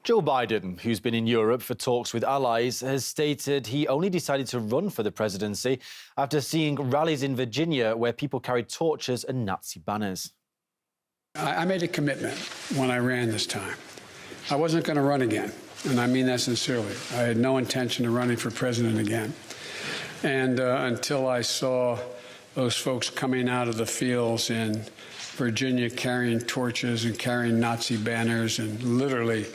Joe Biden, who's been in Europe for talks with allies, has stated he only decided to run for the presidency after seeing rallies in Virginia where people carried torches and Nazi banners. I made a commitment when I ran this time. I wasn't going to run again, and I mean that sincerely. I had no intention of running for president again. And until I saw those folks coming out of the fields in Virginia carrying torches and carrying Nazi banners and literally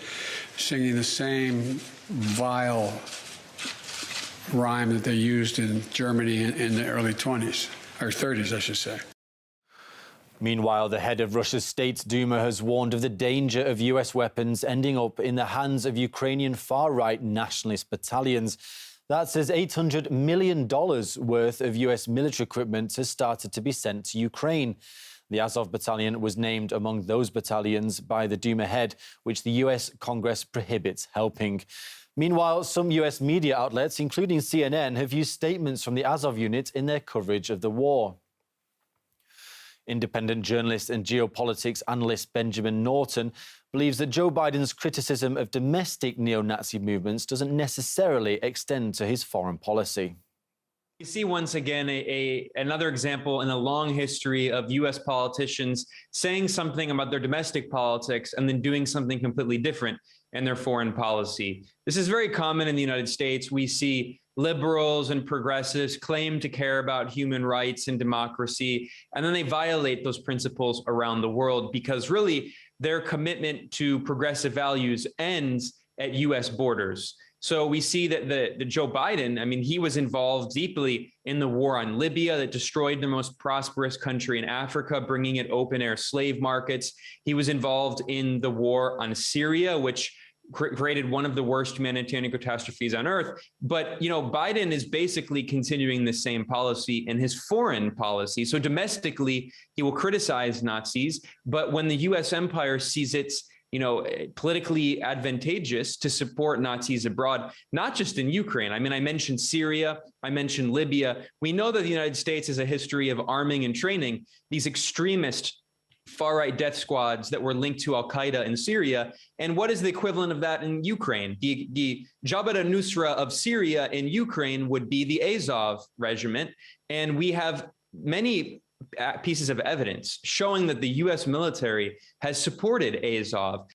singing the same vile rhyme that they used in Germany in the early 20s, or 30s, I should say. Meanwhile, the head of Russia's State Duma has warned of the danger of US weapons ending up in the hands of Ukrainian far-right nationalist battalions. That's as $800 million worth of US military equipment has started to be sent to Ukraine. The Azov Battalion was named among those battalions by the Duma head, which the US Congress prohibits helping. Meanwhile, some US media outlets, including CNN, have used statements from the Azov unit in their coverage of the war. Independent journalist and geopolitics analyst Benjamin Norton believes that Joe Biden's criticism of domestic neo-Nazi movements doesn't necessarily extend to his foreign policy. We see once again another example in a long history of U.S. politicians saying something about their domestic politics and then doing something completely different in their foreign policy. This is very common in the United States. We see liberals and progressives claim to care about human rights and democracy, and then they violate those principles around the world because really their commitment to progressive values ends at U.S. borders. So we see that the Joe Biden, I mean, he was involved deeply in the war on Libya that destroyed the most prosperous country in Africa, bringing it open air slave markets. He was involved in the war on Syria, which created one of the worst humanitarian catastrophes on earth. But, you know, Biden is basically continuing the same policy in his foreign policy. So domestically, he will criticize Nazis, but when the U.S. empire sees it's politically advantageous to support Nazis abroad, not just in Ukraine. I mean, I mentioned Syria, I mentioned Libya. We know that the United States has a history of arming and training these extremist far-right death squads that were linked to al-Qaeda in Syria. And what is the equivalent of that in Ukraine? The Jabhat al-Nusra of Syria in Ukraine would be the Azov regiment. And we have many pieces of evidence showing that the U.S. military has supported Azov.